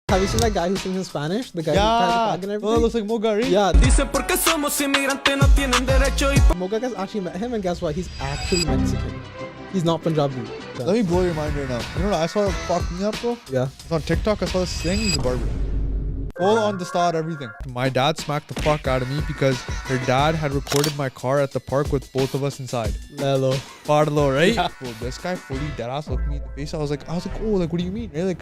Have you seen that guy who sings in Spanish? The guy who has the flag and everything? Oh, it looks like Moga, right? Yeah. Dice porque somos inmigrantes no tienen derecho y Moga guys actually met him, and guess what? He's actually Mexican. He's not Punjabi. Let me blow your mind right now. You know what I saw that fucked me up, bro? Yeah. It's on TikTok. I saw this thing. He's a barber. Full on the start, everything. My dad smacked the fuck out of me because her dad had recorded my car at the park with both of us inside. Lelo. Parlo, right? Yeah. Bro, this guy fully deadass looked me in the face. I was like, oh, what do you mean? Right? Like,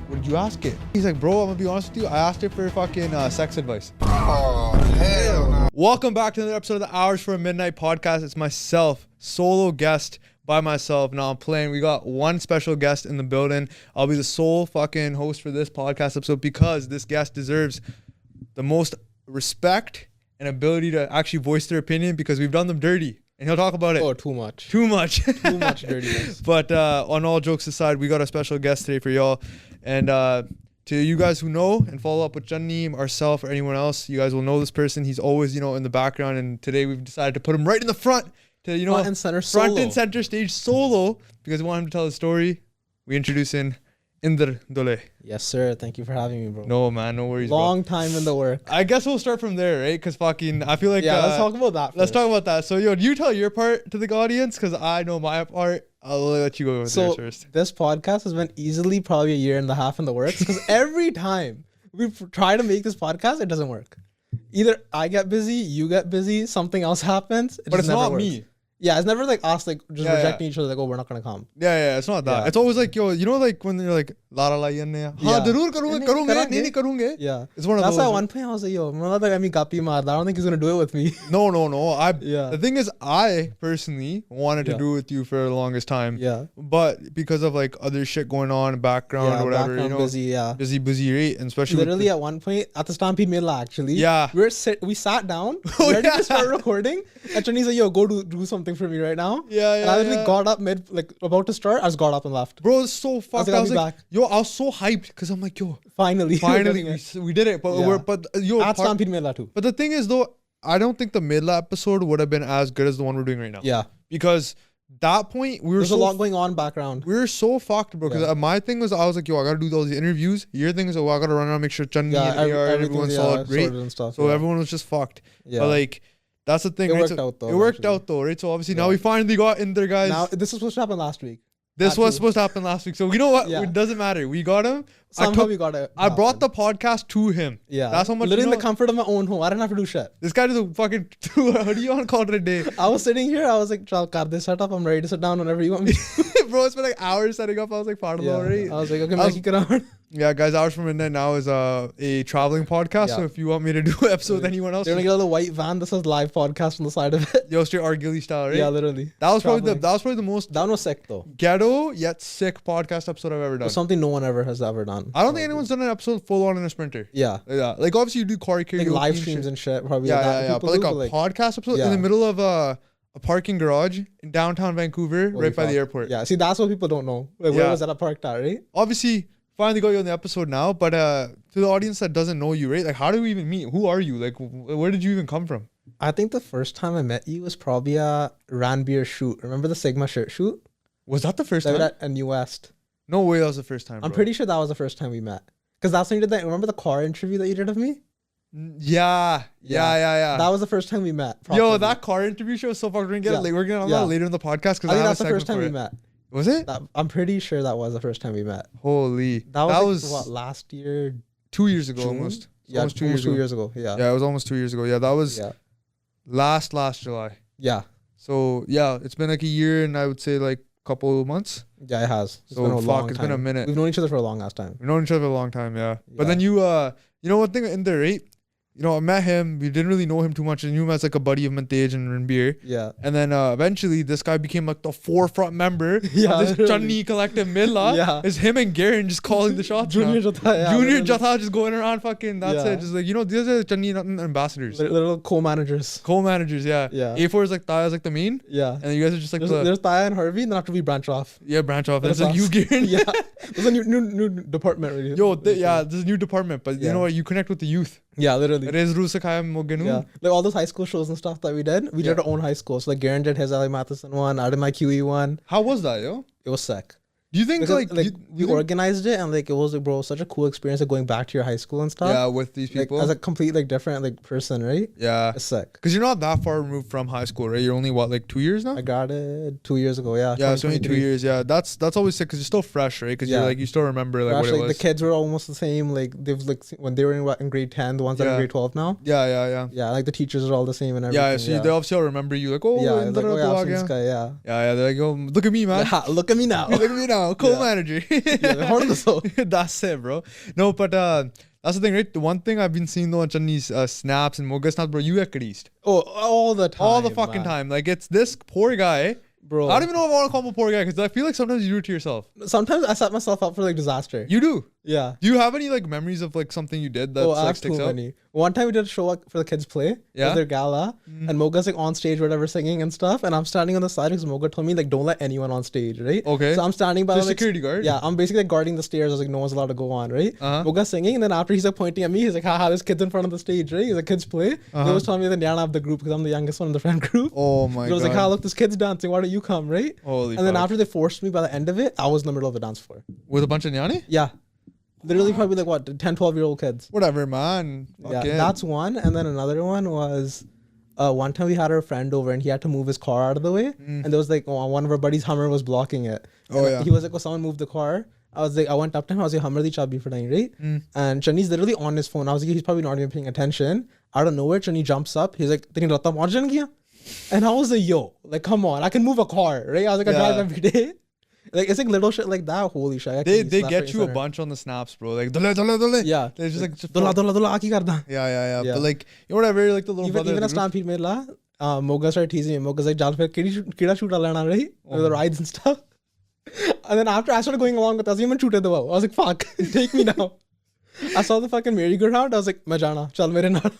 what did you ask it? He's like, bro, I'm gonna be honest with you. I asked her for fucking sex advice. Oh, hell no. Welcome back to another episode of the Hours for a Midnight podcast. It's myself, solo guest by myself. Now I'm playing. We got one special guest in the building. I'll be the sole fucking host for this podcast episode because this guest deserves the most respect and ability to actually voice their opinion because we've done them dirty. And he'll talk about it. Oh, too much. Too much. Too much dirtiness. But on all jokes aside, we got a special guest today for y'all. And to you guys who know and follow up with Janneem, ourselves, or anyone else, you guys will know this person. He's always, in the background. And today we've decided to put him right in the front. To, Front and center front solo. and center stage solo because we want him to tell the story. We introduce in Inder Dole. Yes, sir. Thank you for having me, bro. No, man. No worries, Long bro. time in the work. I guess we'll start from there, right? Because fucking, I feel like... Yeah, let's talk about that Let's first. talk about that. So, you tell your part to the audience because I know my part. I'll let you go with yours first. This podcast has been easily probably a year and a half in the works because every time we try to make this podcast, it doesn't work. Either I get busy, you get busy, something else happens. But it's not me. Yeah, it's never like us like just Yeah, rejecting each other like, oh, we're not gonna come. Yeah, it's not that. Yeah. It's always like, like when you're like, la la la yanne. Yeah. Zarur karunge, nahi karunge. Yeah. It's one of That's those. why at one point I was like, yo, I don't think he's gonna do it with me. No. Yeah. The thing is, I personally wanted to Yeah. do it with you for the longest time. Yeah. But because of like other shit going on, background or whatever, background busy, yeah. busy, right? And especially with Literally at one point at the Stampede Mela, actually. Yeah. We sat down, Oh, ready yeah. to start recording, and Chani's like, yo, go do something for me right now. Yeah, And I literally yeah. got up about to start. I just got up and left. Bro, it's so fucked. I'll be back. I was so hyped because I'm like, yo, Finally we did it. But at Stampede Mela too. But the thing is though, I don't think the Midla episode would have been as good as the one we're doing right now. Yeah. Because that point we were There's a lot going on background. We were so fucked, bro. Because Yeah. my thing was, I was like, yo, I gotta do all these interviews. Your thing is, I gotta run around, make sure Channi and AR and everyone's solid, right? And stuff, So everyone was just fucked. Yeah. But like, that's the thing. It right? worked So out, though, It worked eventually. out though, right? So obviously Yeah. now we finally got in there, guys. Now this was supposed to happen last week. This was Actually. supposed to happen last week. So you know what? Yeah. It doesn't matter. We got him. Somehow we got it. I brought the podcast to him. Yeah. That's how much. Literally in the comfort of my own home. I didn't have to do shit. This guy does a fucking. What do you want to call it a day? I was sitting here. I was like, "Chal, kar de set up. I'm ready to sit down whenever you want me." Bro, it's been like hours setting up. I was like, part of the right? I was like, "Okay, man, kick it on." Yeah, guys, Hours from Midnight now is a traveling podcast. So Yeah. if you want me to do an episode with anyone else, They're gonna get a little white van that says live podcast on the side of it. yo, straight Argilly style, right? Yeah, literally. That was probably Traveling. the most That one was sick though. ghetto yet sick podcast episode I've ever It done. was something no one ever has ever done. I don't think anyone's done an episode full on in a Sprinter. Yeah. Yeah, like obviously you do car karaoke, Like live and streams shit. and shit. Probably. Yeah, like that. yeah. People But like do, a podcast episode in Yeah. the middle of a parking garage in downtown Vancouver, Holy right by fuck. the airport. Yeah. See, that's what people don't know. Like, Yeah. where was that parked at, right? Obviously, finally got you on the episode now, but to the audience that doesn't know you, right? Like, how do we even meet? Who are you? Like, where did you even come from? I think the first time I met you was probably a Ranbeer shoot. Remember the Sigma shirt shoot? Was that the first That we time? did at New West. No way, that was the first time. I'm bro. pretty sure that was the first time we met. Because that's when you did that. Remember the car interview that you did of me? Yeah. That was the first time we met. Yo, properly. that car interview show was so fucked. We're gonna get it Yeah. late. We're gonna talk Yeah. about it later in the podcast because I think have that's a the first time we segment met. for it. Was it? I'm pretty sure that was the first time we met. Holy. That was, what, last year? 2 years ago June? almost. Yeah, Almost 2 years ago. Yeah. Yeah, it was almost 2 years ago. Yeah, that was Yeah. last July. Yeah. So yeah, it's been like a year and I would say like a couple of months. Yeah, it has. It's So, been a fuck, long it's time. been a minute. We've known each other for a long ass time. We've known each other a long time, yeah. But Yeah. then you one thing in there, right? I met him. We didn't really know him too much. I knew him as like a buddy of Montage and beer. Yeah. And then eventually this guy became like the forefront member Yeah, of this literally. Channi collective Midla. Yeah. It's him and Garen just calling the shots. Junior now. Jatha. Yeah, Junior literally. Jatha just going around fucking, that's Yeah. it. Just like, these are Channi ambassadors. Little co-managers. Co-managers, yeah. Yeah. A4 is like Taya is like the main. Yeah. And you guys are just like There's Taya and Harvey, and then after we branch off. branch off. And it's That's like you, us. Garen. Yeah. There's a new department really. Yo, this is a new department, but you Yeah. know what? You connect with the youth. Yeah, literally. It is Rusakayam Mogenu. Yeah. Like all those high school shows and stuff that we did, did our own high school. So like Garen did his Ali Matheson one, I did my QE one. How was that, yo? It was sick. Do you think Because, like, we organized it and like it was like, bro, such a cool experience like going back to your high school and stuff. yeah, with these Like, people? as a complete like different like person, right? Yeah. It's sick. Because you're not that far removed from high school, right? You're only what, like 2 years now? I got it 2 years ago. Yeah. Yeah, it's only 2 2023. years. Yeah, that's always sick because you're still fresh, right? Because Yeah. you're like, you still remember like Gosh, what it like was. the kids were almost the same. Like they've like when they were in grade 10, the ones that are in Yeah. grade 12 now. Yeah. Yeah, like the teachers are all the same and everything. Yeah, so they obviously all remember you like, oh, yeah, in it's the like, oh, yeah, I've seen yeah. this guy, yeah. Yeah, they're like, oh, look at me, man. Yeah, look at me now. Look at me now, cool Yeah. manager. Yeah, hard on the soul. That's it, bro. No, but that's the thing, right? The one thing I've been seeing though on Chandi's snaps and Moga snaps, bro, you get creased Oh, all the time. all the fucking man. time. Like it's this poor guy. Bro. I don't even know if I want to call him a poor guy because I feel like sometimes you do it to yourself. Sometimes I set myself up for like disaster. You do. Yeah. Do you have any like memories of like something you did that's Oh, I like have sticks too out? many. One time we did a show for the kids play. It Yeah? was their gala. And Moga's like on stage, whatever, singing and stuff. And I'm standing on the side because Moga told me like don't let anyone on stage, right? Okay. So I'm standing by So like security guard? Yeah, I'm basically like guarding the stairs. I was like, no one's allowed to go on, right? Uh-huh. Moga's singing, and then after he's like pointing at me, he's like, haha, there's kids in front of the stage, right? He's like, kids play. He was telling me that I have the group because I'm the youngest one in the friend group. Oh my I was god. like, look, this kid's dancing. Why don't you come, right? Holy And then fuck. after they forced me by the end of it, I was in the middle of the dance floor. With a bunch of Nyani? Yeah. Literally probably like what, 10, 12-year-old kids. Whatever, man. Yeah, Fuck it. that's one. And then another one was one time we had our friend over and he had to move his car out of the way. And there was like one of our buddies' Hummer was blocking it. Oh, And yeah. He was like, oh, someone moved the car. I was like, I went up to him. I was like, Hummer the chabi for right? And Chani's literally on his phone. I was like, he's probably not even paying attention. Out of nowhere, Chani jumps up. He's like, "Teri ratta marjan kiya?" And I was like, yo, like, come on, I can move a car, right? I was like, I drive Yeah. every day. Like, it's like little shit like that. Holy shit. I They can slap get right you a center. bunch on the snaps, bro. Like dole. Yeah. They're just like just Dula, dula, dula, aaki karda. yeah. Yeah. But like you know whatever, you're like the little brother. Even of a the group. stampede में ला, Moga started teasing me. Moga's like, "Jal फिर kida shoot लेना right? With the rides and stuff." And then after I started going along with us, even shooted the wow. I was like, "Fuck, take me now." I saw the fucking merry-go-round. I was like, "मैं जाना, चल मेरे नाल."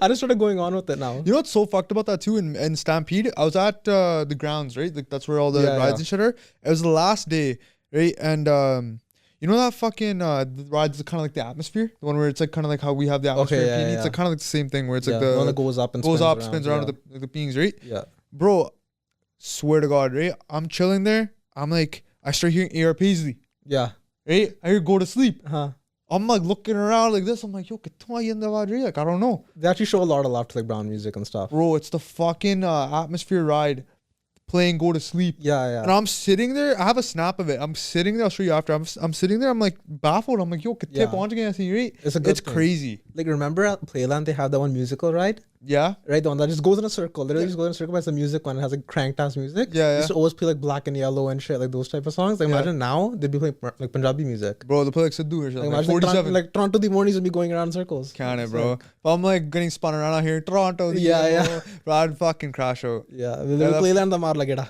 I just started going on with it now. You know what's so fucked about that too? In Stampede, I was at the grounds, right? Like that's where all the Yeah, rides yeah. and shit are. It was the last day, right? And you know that fucking the rides, kind of like the atmosphere, the one where it's like kind of like how we have the atmosphere. yeah, in PNE. It's yeah. like kind of like the same thing where it's Yeah, like the the one that goes up and spins around yeah. with the beings, right? Yeah. Bro, swear to God, right? I'm chilling there. I'm like, I start hearing AR Paisley, Yeah. right? I hear Go to Sleep. Huh. I'm like looking around like this. I'm like, yo, kitwa aayi in the vibe, right? Like I don't know, They actually show a lot of love to like brown music and stuff. bro. It's the fucking atmosphere ride playing Go to Sleep. Yeah. And I'm sitting there. I have a snap of it. I'm sitting there. I'll show you after. I'm sitting there. I'm like baffled. I'm like, yo, Yeah. tip on again. Right? It's a good It's thing. crazy. Like, remember at Playland, they have that one musical ride? Yeah. Right, the one that just goes in a circle. Literally just goes in a circle, but it's a music one. It has like cranked ass music. Yeah, They yeah. used to always play like Black and Yellow and shit, like those type of songs. Like Yeah. imagine now they'd be playing like Punjabi music. Bro, the play like Sidhu or Like something. Like imagine 47. like Toronto the mornings would be going around in circles. Can it, It's bro? like- But I'm like getting spun around out here. Toronto. Yeah. Bro, I'd fucking crash out. Yeah, that- Playland the maar lageda.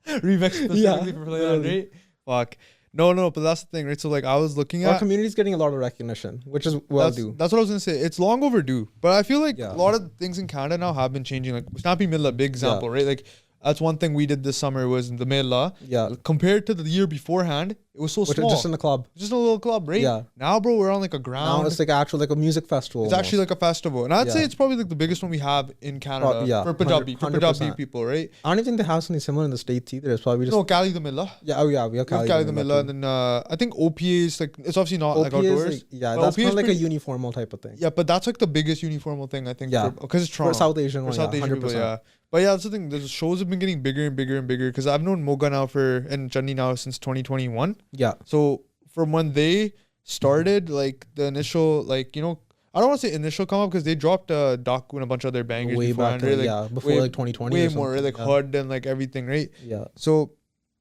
Remix specifically Yeah, for Playland, literally. right? Fuck. No, but that's the thing, right? So like I was looking Our at community's getting a lot of recognition, which is well that's, due. that's what I was gonna say. It's long overdue, but I feel like Yeah. a lot of things in Canada now have been changing. Like Snappy Milla, big example, right? Like that's one thing we did this summer was the Milla. Yeah. Compared to the year beforehand, it was so Which is small. just in the club. Just a little club, right? Yeah. Now, bro, we're on like a ground. Now it's like actual like a music festival. It's actually like a festival, and I'd say Yeah. it's probably like the biggest one we have in Canada yeah, for Punjabi 100%. people, right? I don't even think they have something similar in the States either. It's probably just No, Cali the Milla. yeah. Oh yeah, we have Cali, Cali the Milla, and then I think OPA is like it's obviously not like OPA is outdoors. like, yeah, but that's OPA is kind of like a pretty- uniformal type of thing. Yeah, but that's like the biggest uniformal thing I think. Yeah. Because it's For Toronto. South Asian For one, South yeah, Asian people, 100%. yeah. But yeah, that's the thing. The shows have been getting bigger and bigger and bigger because I've known Moga now and Chandi now since 2021. Yeah. So from when they started, like the initial, like I don't want to say initial come up because they dropped Daku and a bunch of other bangers Way beforehand, back, right? like, Like, yeah, before way- like 2020. way or more, right? something, Like yeah. HUD and like everything, right? Yeah. So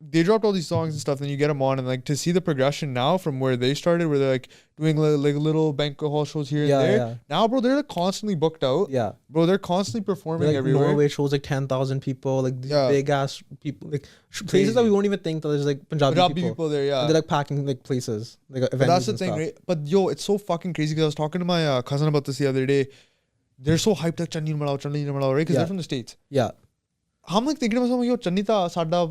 they dropped all these songs and stuff, then you get them on, and like to see the progression now from where they started, where they're like doing like little banquet hall shows here Yeah, and there. yeah. Now, bro, they're like constantly booked out. Yeah. Bro, they're constantly performing Like everywhere. Norway shows like 10,000 people, like these Yeah. big ass people, like places that we won't even think that there's like Punjabi, Punjabi people. people there, yeah. And they're like packing like places, like But events. that's the and thing, stuff. right? But yo, it's so fucking crazy because I was talking to my cousin about this the other day. They're so hyped like Channi Malao, right? Because Yeah. they're from the States. Yeah. I'm like thinking to myself, yo, Channi ta sada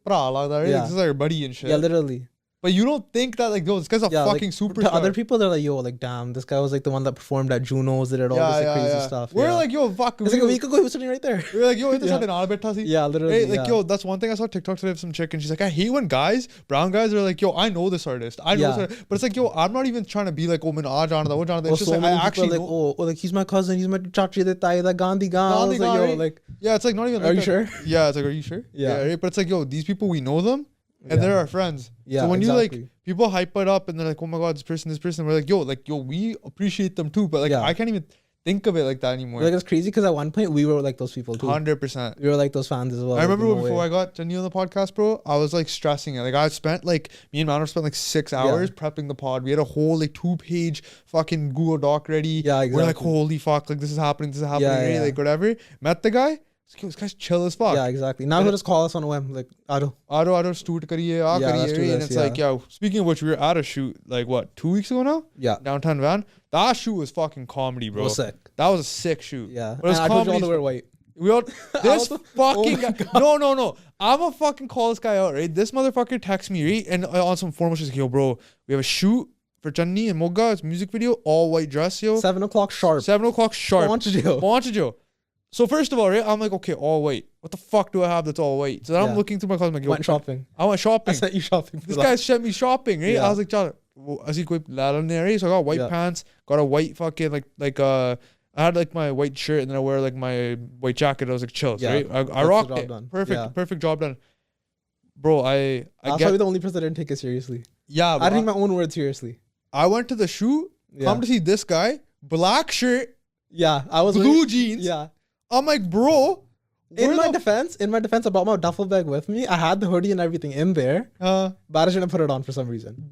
bra lagda, right? Yeah. Like, this is our buddy and shit. Yeah, literally. But you don't think that like, yo, this guy's a Yeah, fucking like, superstar. to other people, they're like, yo, like, damn, this guy was like the one that performed at Junos, that did all this like, crazy stuff. We're yeah. like, yo, fuck. It's like a week ago, he was sitting right there. We're like, yo, it's Yeah. yeah. Yeah, literally. Like, yo, that's one thing I saw TikTok today of some chick, and she's like, I hate when brown guys are like, yo, I know this artist. I know this artist. But it's like, yo, I'm not even trying to be like, oh, man, Jonathan. It's just like, I actually like, know. oh, like, he's my cousin, he's my chachi de tai, that Gandhi Gandhi like, guy. yo, like, Yeah, it's like not even are like you that. sure? Yeah, it's like, are you sure? Yeah. Right? But it's like, yo, these people, we know them, and Yeah. they're our friends. Yeah, so when you exactly. like, people hype it up, and they're like, oh my God, this person, we're like, yo, we appreciate them too. But like, Yeah. I can't even think of it like that anymore. Like, it's crazy because at one point, we were like those people too. 100%. We were like those fans as well. I remember like, no before way. I got Janil on the podcast, bro, I was like stressing it. Like I spent like, me and Mano spent like 6 hours prepping the pod. We had a whole like 2-page fucking Google Doc ready. Yeah, exactly. We're like, holy fuck, like this is happening, right? yeah. Like whatever. Met the guy. It's like, yo, this guy's chill as fuck. Yeah, exactly. Now he'll just call us on a whim, like, Ado. Ado, shoot kariye, Yeah, let's do kariye. And this, it's like, yo, speaking of which, we were at a shoot like what, 2 weeks ago now? Yeah. Downtown Van. That shoot was fucking comedy, bro. It was sick. That was a sick shoot. Yeah. But it was And I told you all comedy to as wear white. We all this was- fucking oh my guy. No. I'm gonna fucking call this guy out, right? This motherfucker texts me, right? And on some formal, she's like, yo, bro, we have a shoot for Channi and Moga. It's a music video, all white dress, yo. 7 o'clock sharp. 7 o'clock sharp. Montajo. So first of all, right? I'm like, okay, all white. What the fuck do I have that's all white? So then I'm Yeah. looking through my clothes. I'm like, yo, Went shopping. I went I shopping. sent you shopping. For This that. guy sent me shopping, right? Yeah. I was like, John, as he quit right? So I got white Yeah. pants, got a white fucking I had like my white shirt and then I wear like my white jacket. I was like, chill, Yeah, right? I that's the rocked job it. done. Perfect, Yeah. perfect job done. Bro, I That's get probably the only person that didn't take it seriously. yeah. I Bro, didn't take my own words seriously. I went to the shoot. Yeah. Come to see this guy, black shirt, Yeah. I was blue wearing- jeans. Yeah. I'm like, bro. In my defense, I brought my duffel bag with me. I had the hoodie and everything in there, but I didn't put it on for some reason.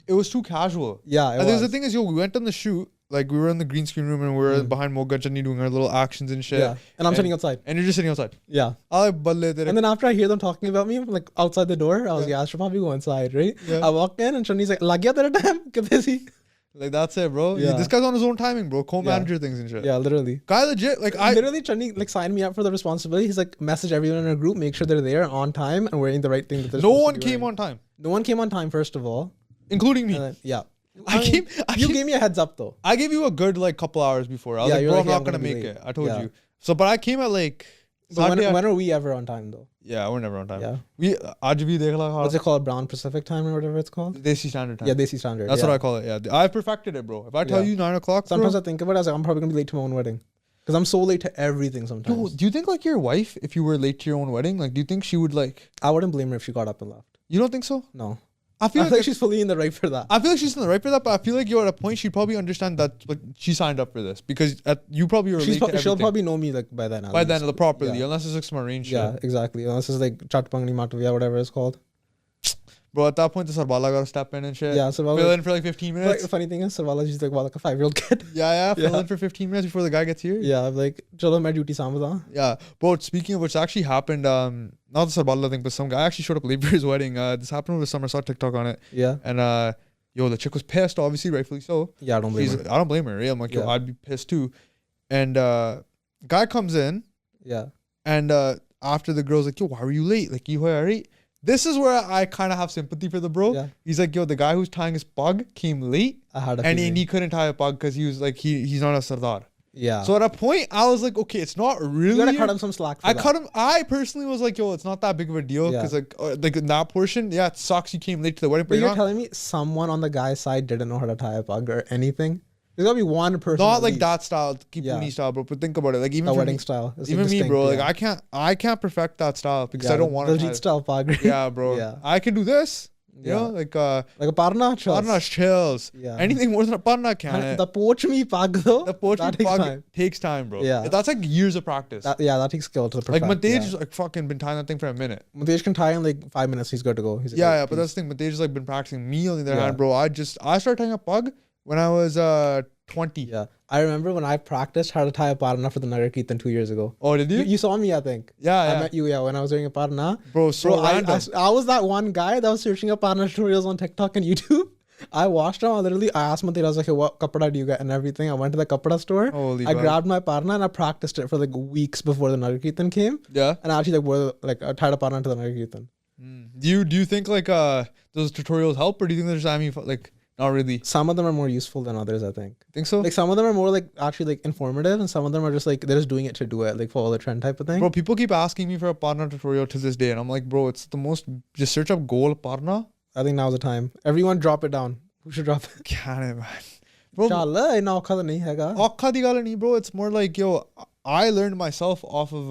It was too casual. Yeah, it And was. the thing is, yo, we went on the shoot. Like we were in the green screen room and we were behind Moga Channi doing our little actions and shit. Yeah. And I'm sitting outside. And you're just sitting outside. Yeah. I balle tere. And then after I hear them talking about me, like outside the door, I was like, I should probably go inside, right? Yeah. I walk in and Shani's like, lag gaya tera time? Kitte si? Like that's it, bro. Yeah. This guy's on his own timing, bro. Co-manager things and shit. Yeah, literally. Guy legit, like Literally, Chani like signed me up for the responsibility. He's like, message everyone in our group, make sure they're there on time and wearing the right thing that they're no supposed one to be came wearing. on time, No one came on time, first of all. including me. And then, yeah. You gave me a heads up though. I gave you a good like couple hours before. I was Yeah, like, you're bro, like, I'm yeah, not I'm gonna gonna be make late. it. I told Yeah. you. So, but I came at like. But Saturday- when are we ever on time though? Yeah, we're never on time. Yeah. We aaj bhi dekh la What's it called? Brown Pacific time or whatever it's called? Desi standard time. Yeah, Desi Standard. That's yeah. what I call it. Yeah, I've perfected it, bro. If I tell Yeah. you 9 o'clock, Sometimes bro, I think about it, I was like, I'm probably gonna be late to my own wedding. Because I'm so late to everything sometimes. yo, do you think like your wife, if you were late to your own wedding, like, do you think she would like? I wouldn't blame her if she got up and left. You don't think so? No. I I feel feel like like she's fully in the right for that. I feel like she's in the right for that, but I feel like you're at a point she'd probably understand that like she signed up for this because you probably were late to She'll everything. probably know me like by then. at by then least. properly, Yeah. unless it's like some arranged Yeah, shit. exactly. Unless it's like Chatpangni Matavia, whatever it's called. Bro, at that point, the Sarbala gotta step in and shit. Yeah, Sarbala- fill in for like 15 Like, minutes. the funny thing is, Sarvala, she's like a 5-year-old kid. Yeah, fill Yeah. in for 15 minutes before the guy gets here. Yeah, I'm like, chalo, my duty samada. Yeah, bro. Speaking of which, actually happened. Not the Sarbala thing, but some guy actually showed up late for his wedding. This happened over the summer. I saw TikTok on it, Yeah. and yo, the chick was pissed. Obviously, rightfully so. Yeah, I don't blame She's, her. I don't blame her. Right? I'm like, yo, Yeah. I'd be pissed too. And guy comes in, Yeah. and after the girl's like, yo, why were you late? Like, you were right. This is where I kind of have sympathy for the bro. Yeah. He's like, yo, the guy who's tying his pug came late, I had a and feeling. he couldn't tie a pug because he was like, he's not a sardar. Yeah. So at a point, I was like, okay, it's not really. you gotta cut him some slack for I that. cut him. I personally was like, yo, it's not that big of a deal Yeah. because like in that portion, yeah, it sucks. You came late to the wedding, But but you're not, telling me someone on the guy's side didn't know how to tie a pug or anything? There's gotta be one person. not at like least. that style, Yeah. Kipuni style, bro. But think about it, like even A for wedding me, style. It's even me, distinct, bro. yeah. Like I can't perfect that style because Yeah, I don't want the to. Diljit style pug. right? Yeah, bro. Yeah. I can do this. You Yeah. know, like Like a parna chills. parna chills. Yeah. Anything more than a parna can. And the poach me pug though. The poetry that takes pug time. takes time, bro. Yeah. That's like years of practice. That takes skill to like perfect. Matej yeah. just like fucking been tying that thing for a minute. Matej can tie in like 5 minutes. He's good to go. He's like, Yeah, "Oh, yeah, but please." that's the thing. Matej just like been practicing. Me on the other Yeah. hand, bro, I started tying a pug when I was 20. Yeah, I remember when I practiced how to tie a parna for the Nagar Kirtan 2 years ago. Oh, did you? You saw me, I think. Yeah, I yeah. met you, yeah, when I was doing a parna. Bro, so Bro, random. I was that one guy that was searching up parna tutorials on TikTok and YouTube. I watched them. I asked Matej, I was like, hey, what kapada do you get and everything. I went to the kapada store. Holy I fuck. grabbed my parna and I practiced it for like weeks before the Nagar Kirtan came. Yeah. And I actually I tied a parna to the Nagar Kirtan. Do you think like those tutorials help, or do you think they're just like not really? Some of them are more useful than others, I think. Think so? Like some of them are more like actually like informative, and some of them are just like they're just doing it to do it, like follow the trend type of thing. Bro, people keep asking me for a partner tutorial to this day, and I'm like, bro, it's the most. Just search up goal partner. I think now's the time. Everyone drop it down. Who should drop it? Can't man. Bro, Chala, inna aukha to nahi hega. Aukha di gala nahi, bro. It's more like, yo, I learned myself off of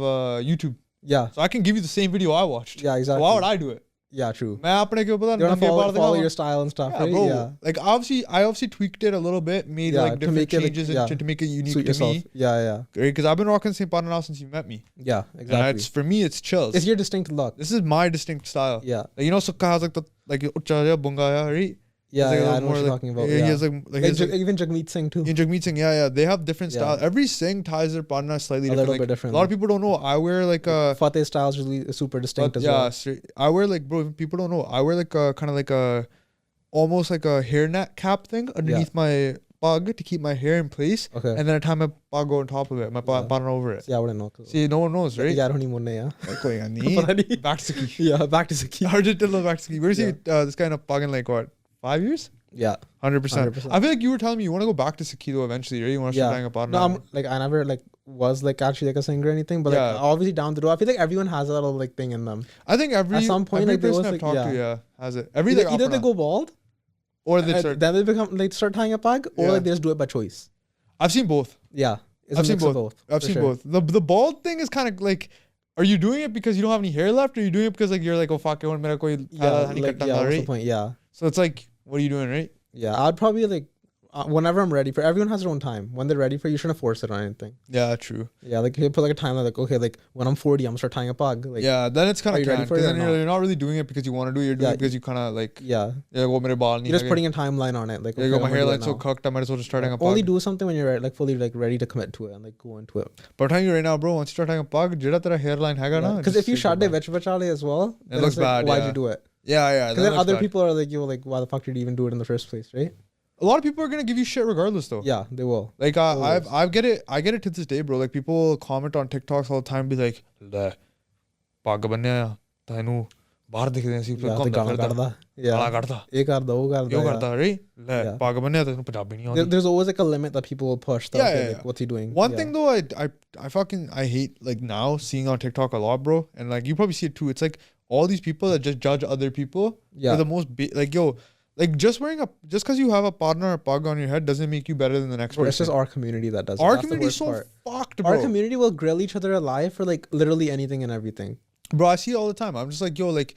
YouTube. Yeah. So I can give you the same video I watched. Yeah, exactly. So why would I do it? Yeah, true. मैं अपने के ऊपर You want to follow दिखाऊंगा. your style and stuff, Yeah, right? bro. Yeah. Like I obviously tweaked it a little bit, made Yeah, like to different make it, like, changes yeah, to make it unique Suit to yourself. me. Yeah, yeah. Because I've been rocking the same partner now since you met me. Yeah, And exactly. for me, it's chills. It's your distinct look. This is my distinct style. Yeah. Like, you know, Sukha has like the uchaya bungaya, right? Yeah, He's like a yeah, I little know what more you're talking about. He Yeah. has like Like, he has like even Jagmeet Singh too. in Jagmeet Singh, yeah, they have different Yeah. styles. Every Singh ties their partner slightly A different. little Like, bit different. a lot of people don't know. I wear like a Fateh's style is really super distinct as well. I wear like, bro, people don't know. I wear like a kind of like a almost like a hairnet cap thing underneath my pug to keep my hair in place. Okay. And then I tie my pug on top of it, my partner over it. Yeah, I wouldn't know. See, no one knows, right? Yeah, I don't even know. Yeah. Koi nahi. Back to ski. Yeah, back to Zaki. Argentina back to ski. Where's he? This guy in a pug in like what? 5 years? Yeah. 100%. 100%. I feel like you were telling me you want to go back to Sakido eventually, right? You want to start tying a partner. No, I'm like I never like was like actually like a singer or anything, but like Yeah. obviously down the road, I feel like everyone has a little like thing in them. I think At some point, every like, there person was, I've like, talked to, yeah. has it. Every Either, like, either they go bald, or they start. then they become like start tying a pug, or Yeah. like they just do it by choice. I've seen both. Yeah, it's I've a seen mix of both. both. I've for seen sure. both. The bald thing is kind of like, are you doing it because you don't have any hair left, or are you doing it because like you're like, oh fuck, I want mera koi Yeah, honey like, katta yeah, tha, what's the right? point? Yeah, So it's like, what are you doing, right? yeah. I'd probably like whenever I'm ready for. Everyone has their own time. When they're ready for, you shouldn't force it on anything. Yeah, true. Yeah, like you put like a timeline, like okay, like when I'm 40, I'm gonna start tying a pug. Like Yeah, then it's kind are of you ready can, for it because or then not? you're not really doing it because you want to do it. You're doing Yeah. it because you kind of like, yeah, you're like, oh, mere baal nahi you're just hai. putting a timeline on it. Like Yeah, okay, my I'm gonna do it hairline's so now. cooked, I might as well just start tying a Only pug. do something when you're like fully like ready to commit to it and like go into it. But I'm telling you right now, bro, once you start tying a pug, jada tera hairline haga na. Because if you shot it veg bachale as well, then looks it's like, bad, why'd yeah. you do it? Yeah. Because then other people are like, yo, like why the fuck did you even do it in the first place, right? A lot of people are gonna give you shit regardless, though. Yeah, they will. Like Always. I get it to this day, bro. Like people comment on TikToks all the time, be like, "Le, pag banya, tainu bahar dikh rahe si, Yeah, kom the da gana firda, karda. gala Yeah, karda, ye karda, wo karda. yo yeah. karda, right? Le, Yeah. pag banya, tainu Punjabi nahi aandi." There's always like a limit that people will push. That, Yeah, okay, yeah, like, yeah. what's he doing? One Yeah. thing though, I hate like now seeing on TikTok a lot, bro, and like you probably see it too. It's like all these people that just judge other people. Yeah. For the most like yo. Like just because you have a partner or pug on your head doesn't make you better than the next Bro, person. it's just our community that does it. Our That's the community is worst so part. fucked, bro. Our community will grill each other alive for like literally anything and everything. Bro, I see it all the time. I'm just like, yo, like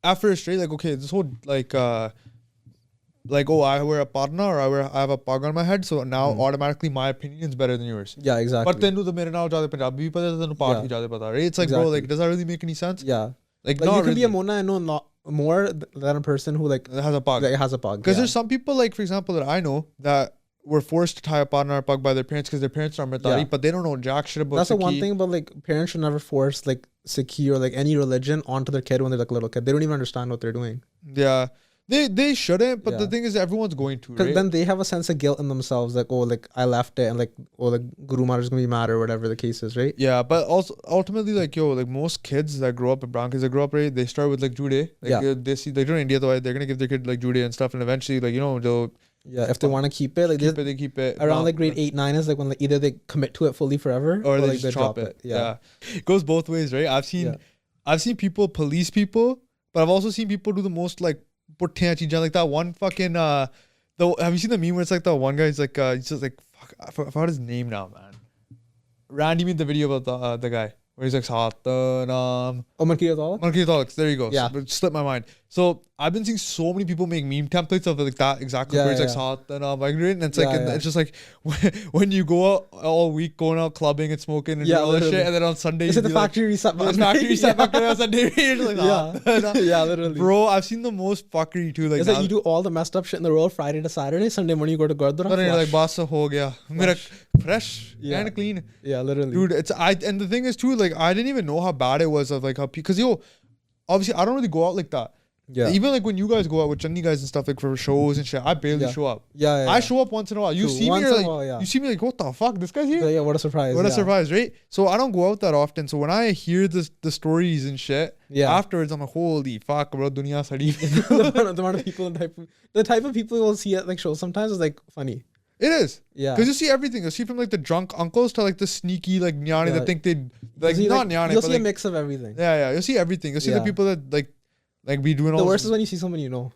at first, right? Like, okay, this whole like oh, I wear a partner or I have a pug on my head, so now automatically my opinion is better than yours. Yeah, exactly. But then to the mere now jada Punjabi bhi pata tenu part Yeah. bhi jada pata, right? It's like, bro, Exactly. like does that really make any sense? yeah, Like like not you can be really. a mona and know not more than a person who like That has a pug. that has a pug. Because yeah. there's some people, like for example, that I know that were forced to tie a partner or pug by their parents because their parents are Mritari, Yeah. but they don't know jack shit about That's the one Sikhi. thing, but like parents should never force like Sikhi or like any religion onto their kid when they're like a little kid. They don't even understand what they're doing. Yeah. They shouldn't, but the Yeah. thing is everyone's going to, Because right? then they have a sense of guilt in themselves, like, oh, like I left it, and like, oh, like Guru Maharaj is gonna be mad or whatever the case is, right? Yeah, but also ultimately, like like most kids that grow up, brown kids that grow up, right, they start with like Jude. Like Yeah. they see like in India, though, they're gonna give their kid like Jude and stuff, and eventually, like they'll Yeah, if they want to keep it, like they keep it around not- like grade 8, 9 is like when like, either they commit to it fully forever or they like just chop it. Yeah. It goes both ways, right? Yeah. I've seen people police people, but I've also seen people do the most like puttiyan cheejan, like that one fucking have you seen the meme where it's like the one guy, he's like he's just like fuck, I forgot his name now, man. Randy made the video about the guy where he's like Satanam. Oh, Mankirat all? Monkey Talks, there you go. Yeah. So, it slipped my mind. So I've been seeing so many people make meme templates of like that exactly Yeah, where it's yeah. like Satanam, like, and it's like Yeah, and yeah. it's just like when you go out all week going out clubbing and smoking and Yeah, doing all this literally. shit, and then on Sunday Is you it the be like, factory reset the button? factory reset Yeah. back on Sunday. You're just like, Yeah. Yeah, literally. Bro, I've seen the most fuckery too. Like, It's like you do all the messed up shit in the world Friday to Saturday, Sunday morning you go to Gurdwara. but then you're like, flush. basa ho gaya. Mera fresh Yeah. and clean. Yeah, literally. Dude, and the thing is too, like I didn't even know how bad it was of like how because obviously I don't really go out like that. Yeah. Even like when you guys go out with Chandi guys and stuff like for shows and shit, I barely show up. Yeah, I show up once in a while. You True. see Once me, in a like while, yeah. you see me like, what the fuck? This guy's here. Yeah, what a surprise. What a surprise, right? So I don't go out that often. So when I hear the stories and shit, afterwards I'm like, holy fuck, bro, dunya sadi. the amount of people and the type of people you'll see at like shows sometimes is like funny. It is. Yeah. Because you see everything. You see from like the drunk uncles to like the sneaky like nyani that think they like see, not like, nyani. you'll but see like, a mix of everything. Yeah, you'll see everything. You'll see the people that like be doing all the worst is when you see someone you know.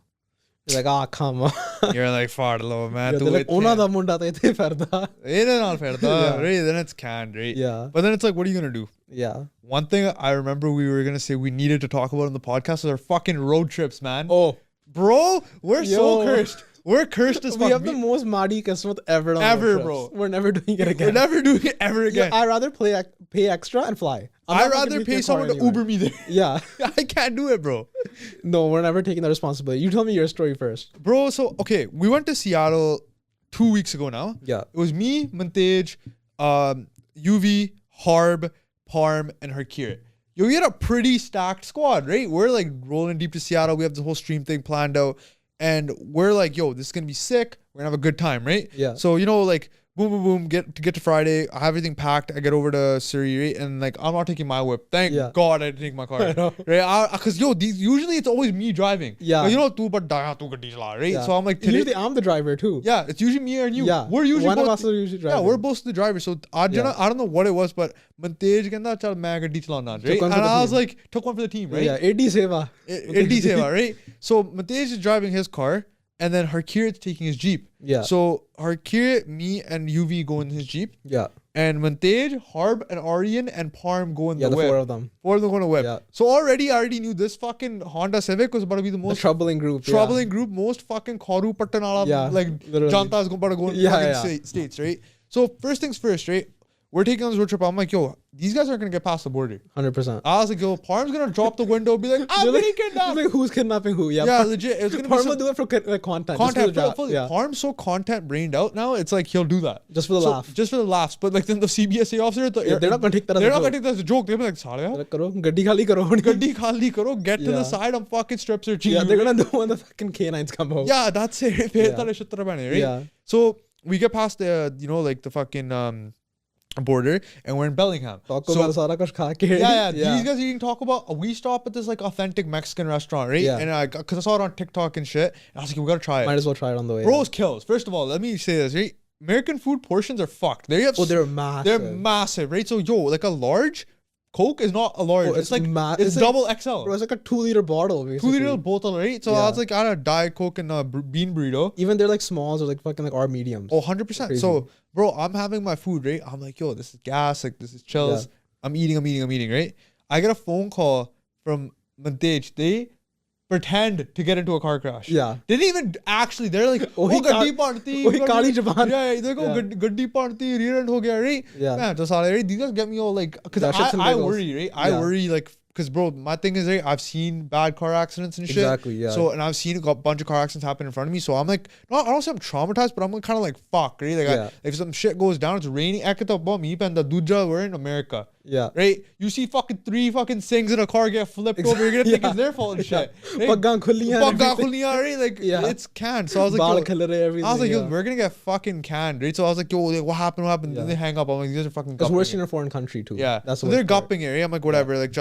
You're like, ah, come on. You're like, far low, man. They're like, ona da munda ta ithe farda. Right? Then it's canned, right? Yeah. But then it's like, what are you gonna do? Yeah. One thing I remember we were gonna say we needed to talk about on the podcast is our fucking road trips, man. Oh, bro, we're so cursed. We're cursed as fuck. We have the most Madi Kismet ever on road trips. Bro. We're never doing it again. We're never doing it ever again. I'd rather pay extra and fly. I'd rather pay someone to Uber me there. Yeah. I can't do it, bro. No, we're never taking the responsibility. You tell me your story first. Bro, so, okay, we went to Seattle 2 weeks ago now. Yeah. It was me, Mantej, UV, Harb, Parm, and Harkir. Yo, we had a pretty stacked squad, right? We're like rolling deep to Seattle. We have the whole stream thing planned out. And we're like, yo, this is going to be sick. We're going to have a good time, right? Yeah. So, you know, like, boom, boom, boom, get to Friday. I have everything packed. I get over to Surrey, right? And like, I'm not taking my whip. Thank God I didn't take my car. I know. Right? Because, yo, usually it's always me driving. Yeah. Like, you know, tu gaddi chala, right? Yeah. So I'm like, today, usually I'm the driver too. yeah, it's usually me and you. Yeah. We're usually one both, of us are usually driving. yeah, we're both the drivers. So I don't know what it was, but Mantej kenda chal main gaddi chalana, right? And I was like, took one for the team, right? Yeah, Eddie Seva. Eddie Seva, right? So Mantej is driving his car, and then Harkir is taking his Jeep. Yeah. So Harkir, me, and UV go in his Jeep. Yeah. And Mantej, Harb, and Aryan, and Parm go in the whip. Yeah, the four of them. Four of them go in the whip. Yeah. So I already knew this fucking Honda Civic was about to be the most troubling group. group, most fucking Kharu Pattanala, like literally. Jantas about to go in fucking states, right? So first things first, right? We're taking on this road trip. I'm like, yo, these guys aren't gonna get past the border. 100%. I was like, yo, Parm's gonna drop the window, be like, I'm getting kidnapped. Like, who's kidnapping who? Yeah, legit. It was gonna Parm be will do it for content. fully. Parm's so content brained out now. It's like he'll do that just for the laugh. Just for the laughs. But like then the CBSA officer, they're not gonna take that. They're not gonna take that as a joke. They'll be like, "Saale, karo, gaddi khali karo, gaddi khali karo, get to the side. I'm fucking strip searching." Yeah, they're gonna do when the fucking canines come out. Yeah, that's it. Right? Yeah. So we get past the, you know, like the fucking border, and we're in Bellingham. Taco Bell sara kuch kha ke. Yeah. These guys are eating Taco Bell. We stop at this like authentic Mexican restaurant, right? Yeah. And because I saw it on TikTok and shit, and I was like, we gotta try it. Might as well try it on the way. Bros kills. First of all, let me say this, right? American food portions are fucked. They're massive. They're massive, right? So yo, like a large Coke is not a large. It's like it's double XL. Bro, it's like a 2-liter bottle, basically. 2-liter bottle, right? So I was like, I had a Diet Coke and a bean burrito. Even they're like smalls or like fucking like our mediums. Oh, 100%. So, bro, I'm having my food, right? I'm like, yo, this is gas. Like, this is chills. Yeah. I'm eating, right? I get a phone call from Mantej. They pretend to get into a car crash. Yeah. They didn't even actually, they're like, oh, gaddi parti. Kali Japan. Yeah, they go, gaddi parti, rear-end ho gaya, right? Yeah. Man, just right? These guys get me all like, because I worry, right? I worry, like, because, bro, my thing is, right, I've seen bad car accidents and shit. Exactly, yeah. So, and I've seen a bunch of car accidents happen in front of me. So I'm like, I don't say I'm traumatized, but I'm kind of like, fuck, right? Like, if some shit goes down, it's raining. We're in America. Yeah. Right? You see fucking 3 fucking things in a car get flipped over. You're going to think it's their fault and shit. Right? Paggan khulliyan, right? Like, it's canned. So I was like, yo, we're going to get fucking canned, right? So I was like, yo, like, what happened? Then they hang up. I'm like, these guys are fucking gupping. Because we're in a foreign country too. Yeah. That's so they're gupping it, right? I'm like, whatever. Like,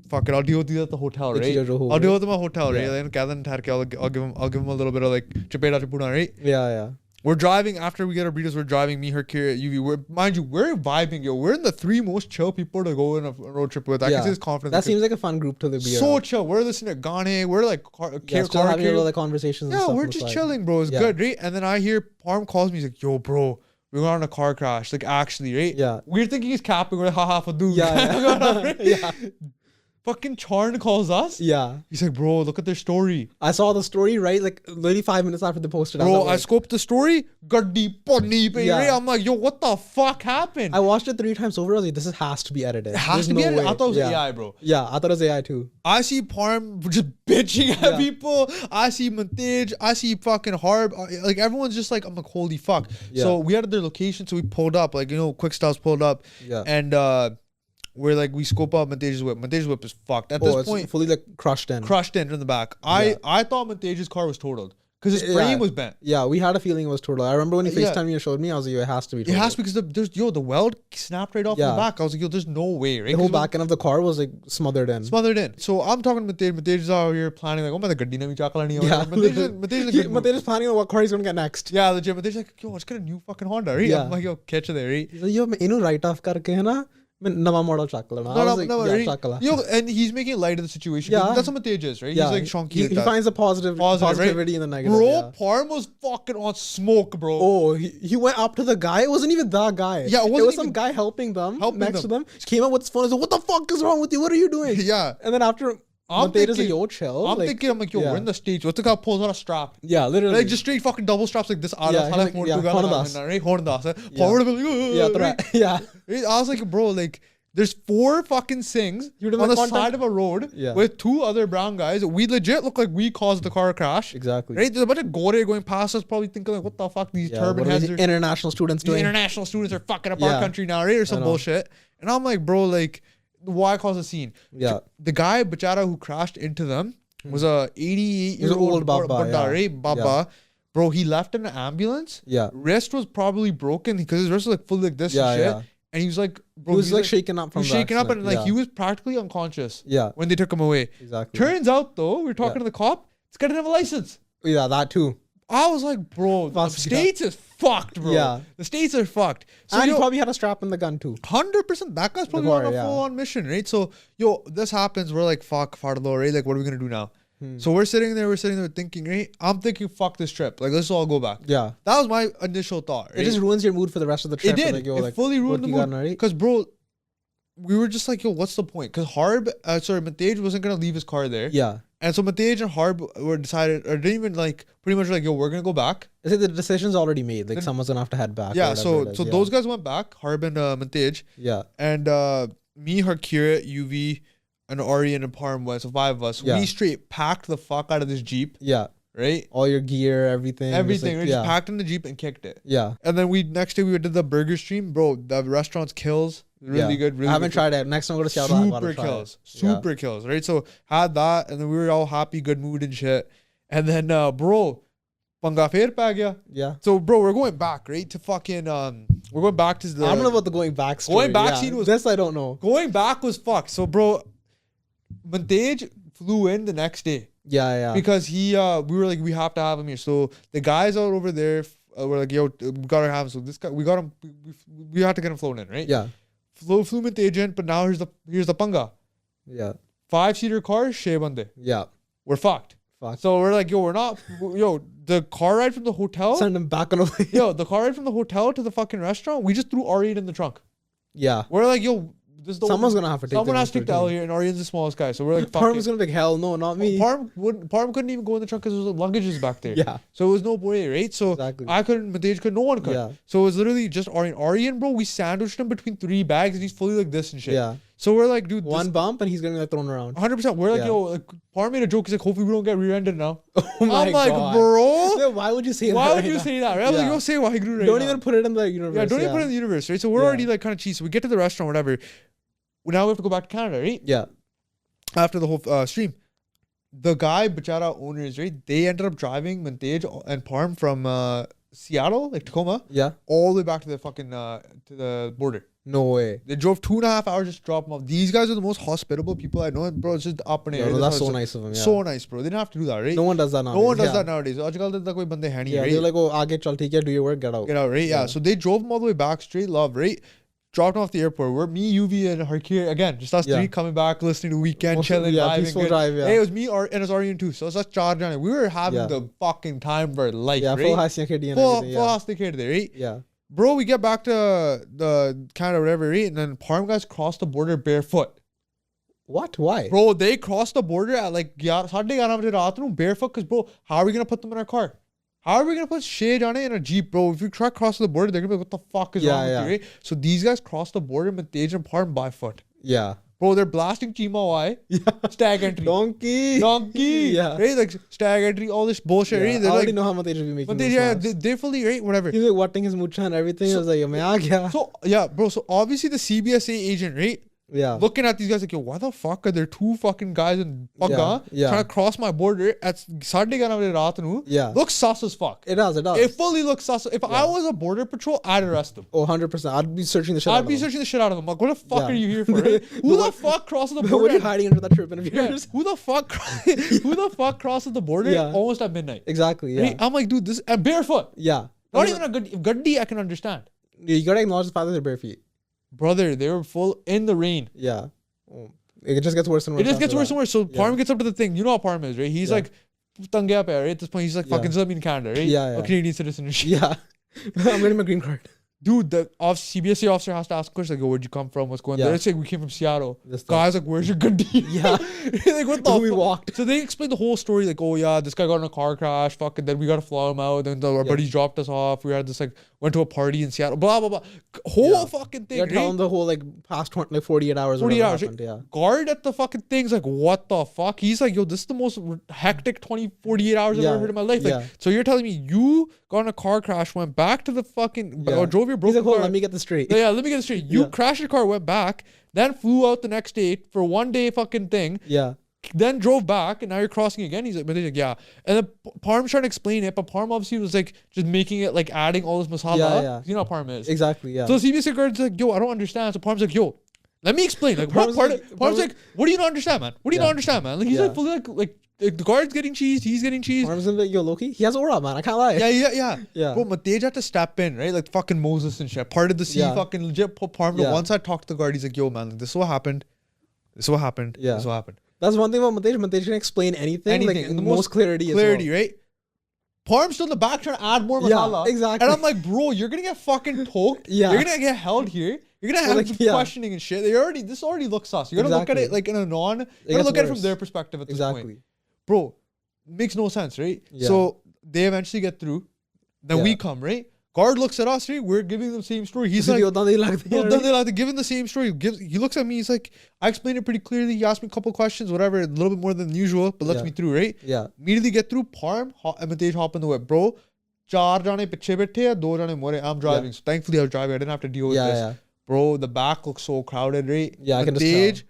fuck it, I'll deal with these at the hotel, right? I'll deal with them at the hotel, right? I'll give him a little bit of like chapeda chapuna, right? Yeah. We're driving after we get our burritos. We're driving me, her, Kira, UV. Mind you, we're vibing, yo. We're in the 3 most chill people to go on a road trip with. I can say this confidence. That seems like a fun group to be so around. Chill. We're listening to Ghane. We're like still having a little like conversations. Yeah, and stuff we're just chilling, bro. It's good, right? And then I hear Parm calls me. He's like, "Yo, bro, we went on a car crash. Like, actually, right? Yeah. We're thinking he's capping. We're like, haha, for dude. Yeah. Fucking Charn calls us. Yeah. He's like, bro, look at their story. I saw the story, right? Like literally 5 minutes after they posted it. Bro, I scoped the story. Gaddi ponni pe. Yeah. I'm like, yo, what the fuck happened? I watched it 3 times over. I was like, this has to be edited. It has to be edited. I thought it was AI, bro. Yeah, I thought it was AI too. I see Parm just bitching at people. I see Mantej. I see fucking Harb. Like, everyone's just like, I'm like, holy fuck. Yeah. So we had their location. So we pulled up. Like, you know, Quick Styles pulled up. Yeah. And where like we scope out Matej's whip. Matej's whip is fucked. At this it's point, fully like crushed in. crushed in from the back. I thought Matej's car was totaled because his frame was bent. Yeah, we had a feeling it was total. I remember when you Yeah. FaceTime me and showed me, I was like, yo, it has to be It total. has to because the weld snapped right off the Yeah. back. I was like, yo, there's no way, right? The whole 'Cause it was back end of the car was like smothered in. smothered in. So I'm talking to Matej. Matej's out here planning like, oh my god, gaddi nahi chak lani hai. Yeah. Matej's like, Matej is planning on what car he's gonna get next. yeah, legit. Matej's like, yo, let's get a new fucking Honda, right? Yeah. I'm like, yo, catch it there, right? He's like, yo, मैं इन्हों write off करके है ना, मैं नवा model चक लेना. I was like, yeah, right? Chak La. Yo, and he's making light of the situation. Yeah. That's what Matej is, right? Yeah, He's like shonky. he like that. finds the positivity in the negative. Bro, yeah. Parm was fucking on smoke, bro. Oh, he went up to the guy. It wasn't even the guy. Yeah, it wasn't was even- some guy helping them next to them. them. He came up with his phone and said, what the fuck is wrong with you? What are you doing? Yeah. And then after, I'm Matej is like, thinking- yo, chill. I'm thinking, I'm like, yo, yeah. we're in the States. What's the guy pulls out a strap? Yeah, literally. Like, just straight fucking double straps like this. Yeah, he's like, yeah, Hornadas. Right? Hornadas. Yeah. Power to be like, yeah, right? yeah. Right? I was like, bro, like, there's 4 fucking Sings You on didn't the want contact? side of a road Yeah. with 2 other brown guys. We legit look like we caused the car crash. Exactly. Right? There's a bunch of gore going past us, probably thinking like, what the fuck these Yeah, turban what are heads these are. international students These doing? international students are fucking up our Yeah. country now, right? Or some know. bullshit. And I'm like, bro, like, why cause a scene? Yeah. The guy, Bachara, who crashed into them was a 88-year-old old Baba, Baba, yeah. right? Baba. Yeah. Bro, he left in an ambulance. Yeah. Wrist was probably broken because his wrist was like fully like this Yeah, and shit. yeah. And he was like, bro, He was he's like shaken up he from was the shaken up and accident. like yeah. he was practically unconscious Yeah, when they took him away. exactly. Turns out though, we were talking to the cop, this guy didn't have a license. Yeah, that too. I was like, bro, the Fuck, States is fucked, bro. Yeah. The States are fucked. So And he yo, probably had a strap in the gun too. 100%. That guy's probably car, on a yeah. full-on mission, right? So, yo, this happens. We're like, fuck, Fardo, right? Like, what are we gonna do now? So we're sitting there thinking, right? I'm thinking, fuck this trip. Like, let's all go back. Yeah. That was my initial thought. Right? It just ruins your mood for the rest of the trip. It did. Like, yo, It like, fully ruined what the you got, mood. right? Because, bro, we were just like, yo, what's the point? Because Matej wasn't gonna leave his car there. Yeah. And so Matej and Harb were decided, or didn't even like, pretty much like, yo, we're gonna go back. I said the decision's already made. Like, someone's gonna have to head back. or Yeah. whatever So it is. so yeah. those guys went back, Harb and Matej, Yeah. and me, Harkira, UV, and Aryan and Parm went. So 5 of us. Yeah. We straight packed the fuck out of this Jeep, Yeah. right? All your gear, everything. Everything. Like, We just yeah. packed in the Jeep and kicked it. Yeah. And then next day we did the burger stream, bro. The restaurant's kills. Really Yeah. good. Really I haven't good. tried it. Next time I go to Seattle, I gotta Super try kills. it. Yeah. Super kills, right? So had that, and then we were all happy, good mood and shit. And then, bro, panga fir pa gaya. Yeah. So, bro, we're going back, right? To fucking, we're going back to the. I don't know about the going back story. Going back yeah. scene was- This I don't know. Going back was fucked. So, bro, Matej flew in the next day Yeah, yeah. because we were like, we have to have him here. So the guys out over there were like, yo, we gotta have him. So this guy, we got him. We had to get him flown in, right? Yeah. Flew Matej in, but now here's the panga. Yeah. 5-seater car, shea bande. Yeah. We're fucked. Fuck. So we're like, the car ride from the hotel, Send him back on the way. the car ride from the hotel to the fucking restaurant, we just threw R8 in the trunk. Yeah. We're like, yo, this is the Someone's gonna have to take someone the has to take the L here, and Arian's the smallest guy. So we're like, fuck Parm's it. gonna be like, hell no, not me. Parm couldn't even go in the trunk because there was luggages back there. Yeah. So it was no way, right? So Exactly. I couldn't, Matej could, no one could. Yeah. So it was literally just Arian. Arian, bro, we sandwiched him between 3 bags, and he's fully like this and shit. Yeah. So we're like, dude, One bump and he's gonna get thrown around. 100%. We're like, Yeah. yo, like, Parm made a joke. He's like, hopefully we don't get rear-ended now. Oh my I'm like, God. bro. Yeah, why would you say that? Why would right you now? say that? Right? I was like, Yeah. yo, say why grew right Don't now. even put it in the universe. Yeah, don't even put it in the universe, right? So we're Yeah. already like kind of cheap. So we get to the restaurant, whatever. Now we have to go back to Canada, right? Yeah. After the whole stream. The guy, Bachara owners, right? They ended up driving Matej and Parm from Seattle, like Tacoma, Yeah. all the way back to the fucking, to the border. No way. They drove 2.5 hours just to drop them off. These guys are the most hospitable people I know. And bro, it's just up and Yeah, air. no, that's how so it's- nice of them. Yeah. So nice, bro. They didn't have to do that, right? no one does that now. No one does that nowadays. Ajkal to koi bande hai nahi, Yeah, right? they're like, oh, aage chal, theek hai, do your work, get out. Get out, right? Yeah. So they drove them all the way back, straight love, right? Dropped them off the airport. We're me, UV, and Harkir again, just us Yeah. 3 coming back, listening to Weekend, Also, chilling, yeah, vibing. peaceful good. drive, yeah. Hey, it was me and it was Aryan too. So it's us 4 jane. We were having Yeah. the fucking time of our life, Yeah, right? full hassiyan khedi and Full everything. Yeah. hasti kid there, right? Yeah. Bro, we get back to the Canada, whatever, right? And then Parm guys crossed the border barefoot. What? Why? Bro, they crossed the border at like 11:30 raat nu barefoot because, bro, how are we going to put them in our car? How are we going to put shade on it in a Jeep, bro? If you try crossing the border, they're going to be like, what the fuck is wrong with you, right? So these guys crossed the border with Tej and Parm by foot. Yeah. Bro, they're blasting Chima Y, stag entry. Donkey. Donkey. Yeah. Right? Like stag entry, all this bullshit, Yeah, right? I They're already like, know how much they should be making. but those yeah, snaps. they're fully, right? Whatever. He's like wetting his mucha and everything. I was like, yo, main aa gaya. So, yeah, bro. So, obviously, the CBSA agent, right? Yeah. Looking at these guys like, yo, why the fuck are there two fucking guys in Pagga Yeah. trying to cross my border at 11:30 raat nu? Yeah. Looks sus as fuck. It does. It fully looks sus. If I was a border patrol, I'd arrest them. Oh, 100%. I'd be searching the shit out of I'd be them. searching the shit out of them. Like, what the fuck Yeah. are you here for? Right? Who the fuck crosses the border? What are you hiding under that turban of Yeah, yours? who the fuck crosses the border Yeah. almost at midnight? Exactly. Yeah. Right? I'm like, dude, this and barefoot. Yeah. Not even a good Gaddi, I can understand. You gotta acknowledge the fact that they're bare feet. Brother, they were full in the rain. Yeah. Oh, it just gets worse and worse. It just gets after worse that. and worse. So Yeah. Parm gets up to the thing. You know how Parm is, right? He's Yeah. like tange up, right? At this point, he's like fucking Zameen Canada, right? Yeah, yeah. A Canadian citizen and shit. Yeah. I'm getting my green card. Dude, the CBSA officer has to ask questions like, "Oh, where'd you come from? What's going on?" Yeah. They're saying we came from Seattle. This Guys like, "Where's your Gaddi?" Yeah. Like, what the We fuck? walked. So they explained the whole story, like, oh yeah, this guy got in a car crash, fucking, then we gotta fly him out, then our buddies dropped us off. We had this like went to a party in Seattle, blah blah blah. Whole fucking thing. They're Right? telling the whole like past 20, like 48 hours. 48 or hours. happened, yeah. Guard at the fucking thing's like, what the fuck? He's like, yo, this is the most hectic 48 hours I've Yeah. ever heard in my life. Like, Yeah. so you're telling me you got in a car crash, went back to the fucking, Yeah. or drove your He's broken like, hold on, car. let me get this straight. Yeah, let me get this straight. You Yeah. crashed your car, went back, then flew out the next day for 1 day fucking thing, Yeah. then drove back, and now you're crossing again. He's like, yeah. And then Parm's trying to explain it, but Parm obviously was like just making it like adding all this masala. Yeah. You know how Parm is. Exactly. Yeah. So CBS guard's like, yo, I don't understand. So Parm's like, yo, let me explain. Like, what Parm's part? like- Parm's like, what do you not understand, man? What do you Yeah. not understand, man? Like, he's Yeah. like, fully like the guard's getting cheesed, he's getting cheesed. Arms in the yo Loki. He has aura, man. I can't lie. Yeah. Yeah. Bro, Matej had to step in, right? Like fucking Moses and shit. Parted the sea, Yeah. fucking legit put Parm to Yeah. one side, talked to the guard. He's like, yo, man, like, this is what happened. This is what happened. Yeah. This is what happened. That's one thing about Matej. Matej can explain anything, like in the most clarity. Clarity, as well. right? Parm's still in the back trying to add more Yeah, masala. exactly. And I'm like, bro, you're gonna get fucking poked. Yeah. You're gonna get held here. You're gonna have Like, yeah. questioning and shit. This already looks sus. You're gonna look at Exactly. it like in a non. You're gonna gets look at it from worse. their perspective at this Exactly. point. Bro, makes no sense, right? Yeah. So they eventually get through. Then Yeah. we come, right? Guard looks at us, right? We're giving them the same story. He's like, Yo, don't they like well, then they're like giving the same story. He looks at me. He's like, I explained it pretty clearly. He asked me a couple questions, whatever, a little bit more than usual, but lets Yeah. me through, right? Yeah. Immediately get through. Parm and Matej hop in the whip, bro. 4 jane piche baithe hai, 2 jane more. I'm driving. So thankfully, I was driving. I didn't have to deal with Yeah, this. yeah. Bro, the back looks so crowded, right? Yeah, I can just Matej,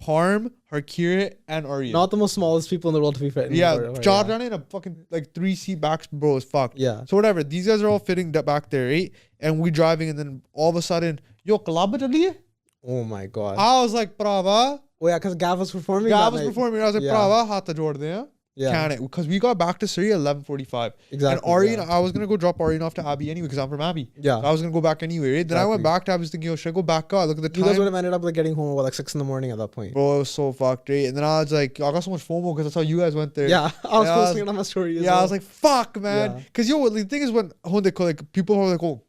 Parm, Harkira, and Arya. Not the most smallest people in the world to be fit. Yeah, Or- 4 jane in a fucking like 3-seat back, bro, is fucked. Yeah. So whatever, these guys are all fitting back there, right? And we driving, and then all of a sudden, yo, club chaliye? Oh my god. I was like, brava. Oh yeah, because Gav was performing. Guy that was night. performing. I was like, Yeah. brava, hata jod de hain. Yeah. Can it? Because we got back to Surrey at 11:45. Exactly. And Ari, yeah. I was gonna go drop Arian off to Abby anyway because I'm from Abby. Yeah. So I was gonna go back anyway. Right? Then I went Exactly. back to Abby. I was thinking, yo, should I go back? God, look at the You guys would time. have ended up like getting home at like 6 in the morning at that point. Bro, it was so fucked, right? And then I was like, I got so much FOMO because that's how you guys went there. Yeah, I was Yeah, posting it on my story. As Yeah, well. I was like, fuck, man. Yeah. Because yo, the thing is when they call like people who are like, oh,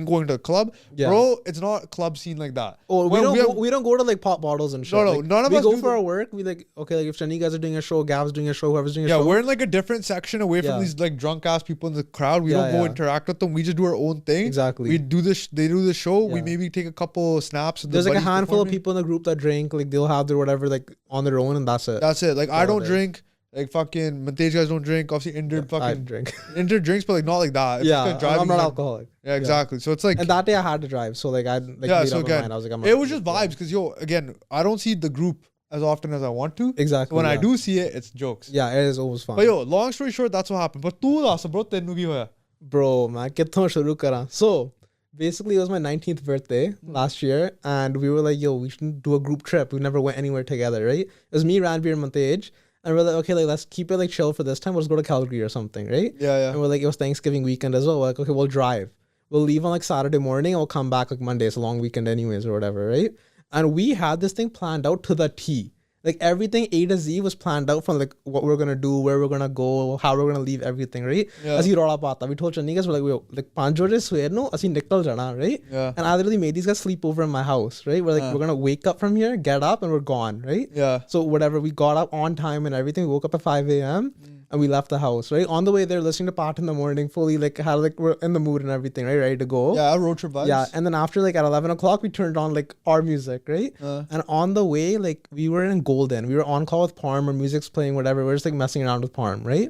going to a club, Yeah. bro, it's not a club scene like that. Oh, When we don't go to like pop bottles and shit. No, Like, none of we us go do for the- our work. We like okay, like if Shani guys are doing a show, Gav's doing a show, whoever's doing a Yeah, show. we're in like a different section away from Yeah. these like drunk ass people in the crowd. We Yeah, don't go yeah. interact with them. We just do our own thing. Exactly. We do this. They do the show. We Yeah. maybe take a couple snaps. Of the There's like a buddies handful of performing. people in the group that drink. Like they'll have their whatever like on their own, and that's it. That's it. Like I all don't it is. drink. Like fucking Matej guys don't drink. Obviously, Inder I fucking drink. Inder drinks, but like not like that. It's yeah, just driving I'm not like- alcoholic. Yeah, exactly. So it's like And that day I had to drive, so like I like yeah. made So up my again, mind. I was like, I'm it not was gonna just do it. vibes because yo, again, I don't see the group as often as I want to. Exactly. When I yeah. do see it, it's jokes. yeah, it is always fun. But yo, long story short, that's what happened. But tu das, bro, tenu ki hoya? Bro, man, kitthon shuru kara. So basically, it was my 19th birthday last year, and we were like, yo, we should do a group trip. We never went anywhere together, right? It was me, Ranveer, and Matej. And we're like, okay, like let's keep it like chill for this time. We'll just go to Calgary or something, right? Yeah, And we're like, it was Thanksgiving weekend as well. We're like, okay, we'll drive. We'll leave on like Saturday morning and we'll come back like Monday. It's a long weekend anyways or whatever, right? And we had this thing planned out to the T. Like everything A to Z was planned out from like what we're gonna do, where we're gonna go, how we're gonna leave everything, right? Yeah. As you roll up, we told Chani guys, we're like, like 5 baje swear no, asi nikal jana, right? Yeah. And I literally made these guys sleep over in my house, right? We're like, we're gonna wake up from here, get up, and we're gone, right? Yeah. So whatever, we got up on time and everything. We woke up at 5 a.m. and we left the house, right? On the way there, listening to Pat in the morning, fully like had like we're in the mood and everything, right? Ready to go. Yeah, road trip vibes. Yeah, and then after like at 11 o'clock, we turned on like our music, right? And on the way, like we were in Golden. We were on call with Parm or music's playing, whatever. We're just like messing around with Parm, right?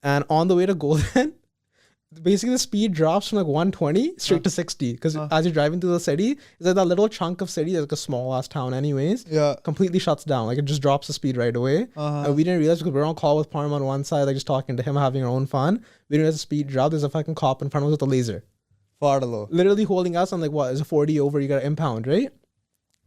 And on the way to Golden, basically the speed drops from like 120 straight to 60 because as you're driving through the city, it's like that little chunk of city, like a small ass town anyways, completely shuts down. Like it just drops the speed right away. And we didn't realize because we were on call with Parm on one side, like just talking to him, having our own fun. We didn't realize the speed drop. There's a fucking cop in front of us with a laser. Literally holding us on like, what, is a 40 over, you got to impound, right?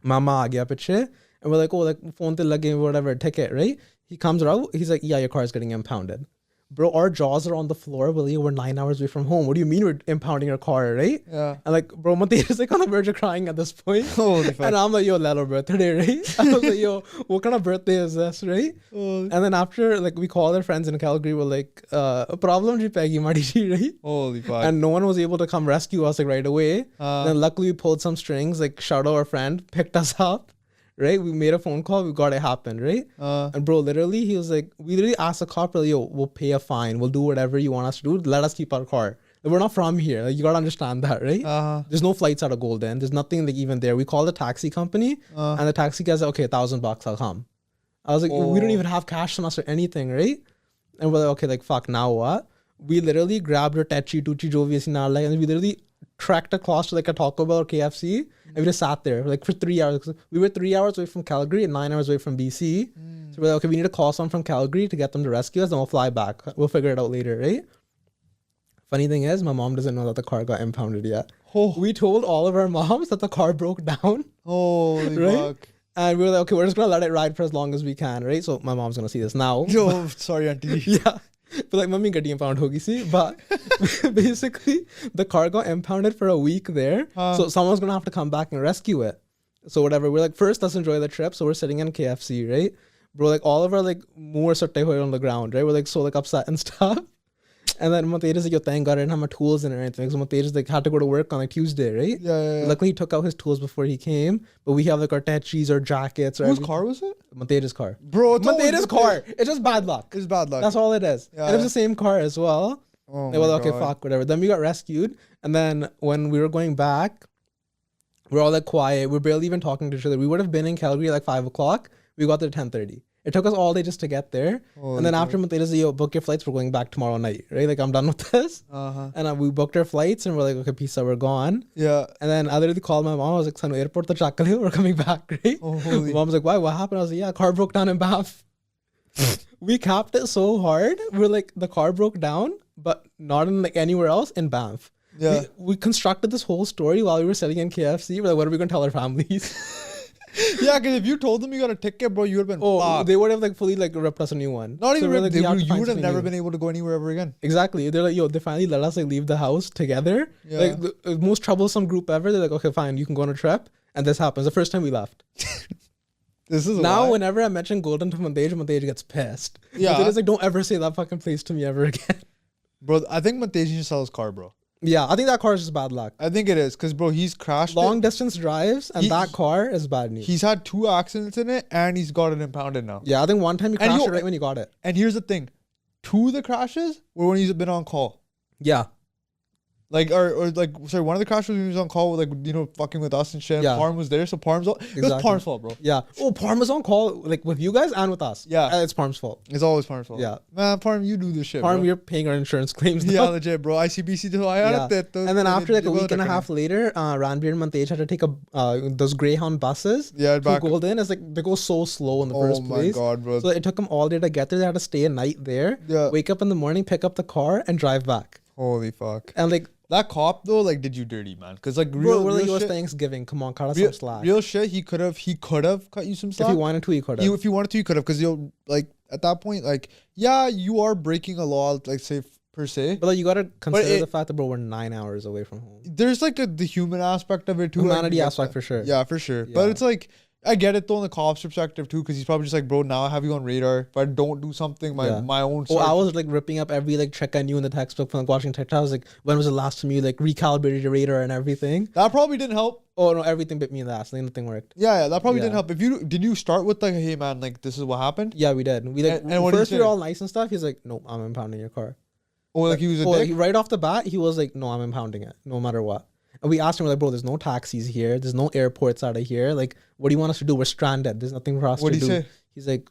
Mama aa gaya piche. And we're like, oh, like phone te lage, whatever, ticket, right? He comes around, he's like, yeah, your car is getting impounded. Bro, our jaws are on the floor. We're 9 hours away from home. What do you mean we're impounding our car, right? Yeah. And like, bro, Mate is like on the verge of crying at this point. Holy fuck. And I'm like, yo, little birthday, right? I was like, yo, what kind of birthday is this, right? And then after, like, we called our friends in Calgary. We're like, a problem ji pegi madi ji, right? Holy fuck. And no one was able to come rescue us like right away. Then luckily we pulled some strings, like shout out our friend, picked us up. Right, we made a phone call. We got it happened, right? And bro, literally, he was like, we literally asked the cop, like, yo, we'll pay a fine. We'll do whatever you want us to do. Let us keep our car. Like, we're not from here. Like, you gotta understand that, right? There's no flights out of Golden. There's nothing like even there. We called the taxi company, and the taxi guy's like, okay, $1,000, I'll come. I was like, we don't even have cash on us or anything, right? And we're like, okay, like fuck, now what? We literally grabbed our Techi, Tuchi, Jovi, like, and we literally trekked across to like a Taco Bell or KFC. And we just sat there like for 3 hours. We were 3 hours away from Calgary and 9 hours away from BC. So we're like, okay, we need to call someone from Calgary to get them to rescue us. Then we'll fly back. We'll figure it out later, right? Funny thing is, my mom doesn't know that the car got impounded yet. We told all of our moms that the car broke down. Holy fuck. And we were like, okay, we're just going to let it ride for as long as we can, right? So my mom's going to see this now. Yo, sorry, auntie. Yeah. But like, mummy got impound hogi si. But basically, the car got impounded for a week there. So someone's going to have to come back and rescue it. So whatever. We're like, first, let's enjoy the trip. So we're sitting in KFC, right? Bro, like all of our like more sotte hoye on the ground, right? We're like so like upset and stuff. And then Mate is like, yo, thank God I didn't have my tools in or anything. So Mate is like had to go to work on like Tuesday, right? Yeah. Luckily he took out his tools before he came. But we have like our techis or jackets or Whose car was it? Mate's car. Bro, it's Mate's car. It's just bad luck. It's bad luck. That's all it is. Yeah. And it was the same car as well. Oh They were like, okay, God. fuck, whatever. Then we got rescued. And then when we were going back, we were all like quiet. We're barely even talking to each other. We would have been in Calgary at like 5 o'clock. We got there at 10:30. It took us all day just to get there. And then after Mate said, yo, book your flights. We're going back tomorrow night, right? Like, I'm done with this. And we booked our flights and we're like, okay, peace out, we're gone. Yeah. And then I literally called my mom. I was like, son, airport to check we're coming back, right? Holy. Mom's like, why? What happened? I was like, yeah, car broke down in Banff. We capped it so hard. We're like, the car broke down, but not in like anywhere else in Banff. Yeah. We constructed this whole story while we were sitting in KFC. We're like, what are we going to tell our families? Yeah, because if you told them you got a ticket, bro, you would have been fucked. They would have like fully like ripped us a new one. Not even we're ripped, like, you would have never been able to go anywhere ever again. Exactly. They're like, yo, they finally let us like leave the house together. Yeah. Like the most troublesome group ever. They're like, okay, fine, you can go on a trip. And this happens. The first time we left. This is Now, why. whenever I mention Golden to Montage gets pissed. Yeah. Montage is like, don't ever say that fucking place to me ever again. Bro, I think Mateji should sell his car, bro. Yeah, I think that car is just bad luck. I think it is, because, bro, he's crashed Long it. distance drives and that car is bad news. He's had 2 accidents in it, and he's got it impounded now. Yeah, I think one time you crashed it right when you got it. And here's the thing. 2 of the crashes were when he's been on call. Yeah. Like, or like, sorry, one of the crashes when he was on call with, like, you know, fucking with us and shit. Yeah. Parm was there, so Parm's all, it was Exactly. Parm's fault, bro. Yeah. Oh, Parm was on call like with you guys and with us. Yeah. It's Parm's fault. It's always Parm's fault. Yeah. Man, Parm, you do this shit, Parm, bro. you're paying our insurance claims now. Yeah, legit, bro. ICBC to Yeah. And then after like a week and a half later, Ranbir and Montage had to take those Greyhound buses Yeah, to back. Golden. It's like they go so slow in the first place. Oh my God, bro. So it took them all day to get there. They had to stay a night there. Yeah. Wake up in the morning, pick up the car, and drive back. Holy fuck. And like, That cop, though, like, did you dirty, man. Because, like, bro, we're like, it real was shit, Thanksgiving. Come on, cut us some slack. real shit, he could have cut you some slack. If he wanted to, he could have. If you wanted to, you could have. Because you'll, like, at that point, like, yeah, you are breaking a law, like, say, per se. But like, you gotta consider the fact that, bro, we're 9 hours away from home. There's, like, the human aspect of it, too. Humanity like, aspect for sure. Yeah, for sure. Yeah. But it's like, I get it, though, in the cop's perspective, too. Because he's probably just like, bro, now I have you on radar. If I don't do something, my own... Oh, I was like ripping up every like trick I knew in the textbook from like watching TikTok. I was like, when was the last time you like recalibrated your radar and everything? That probably didn't help. Oh no, everything bit me in the ass. Like, nothing worked. Yeah, that probably didn't Yeah. help. Did you start with like, hey man, like this is what happened? Yeah, we did. We like And what did he first we were say? all nice and stuff. He's like, no, I'm impounding your car. Oh, like he was a Oh, dick? like, right off the bat, he was like, no, I'm impounding it, no matter what. And we asked him, we're like, bro, there's no taxis here. There's no airports out of here. Like, what do you want us to do? We're stranded. There's nothing for us What'd to he do. say? He's like,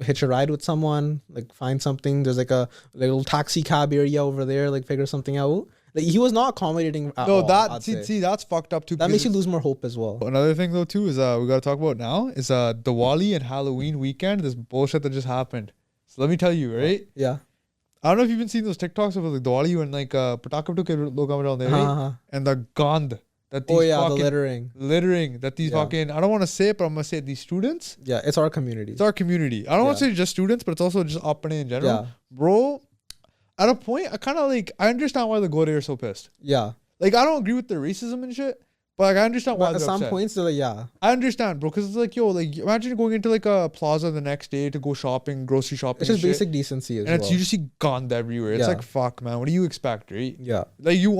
hitch a ride with someone, like find something. There's like a little taxi cab area over there, like figure something out. Like he was not accommodating at all, I'd say. see that's fucked up too. That makes you lose more hope as well. Another thing though too is we gotta talk about now is Diwali and Halloween weekend. This bullshit that just happened. So let me tell you, right? Yeah. I don't know if you've been seeing those TikToks of like Diwali when like patakam to log around there, right? And the gand that these the fucking littering that these fucking, I don't want to say it, but I'm gonna say it, these students. Yeah, it's our community. It's our community. I don't want to say just students, but it's also just Apne in general. Yeah. Bro, at a point, I kind of like, I understand why the Gore are so pissed. Yeah. Like, I don't agree with the racism and shit, but like, I understand why But at they're some upset. points, they're like, yeah. I understand, bro, because it's like, yo, like, imagine going into like a plaza the next day to go shopping, grocery shopping. It's just and shit, basic decency as and well. you just see gand everywhere. It's Yeah. like, fuck, man, what do you expect, right? Yeah. Like, you want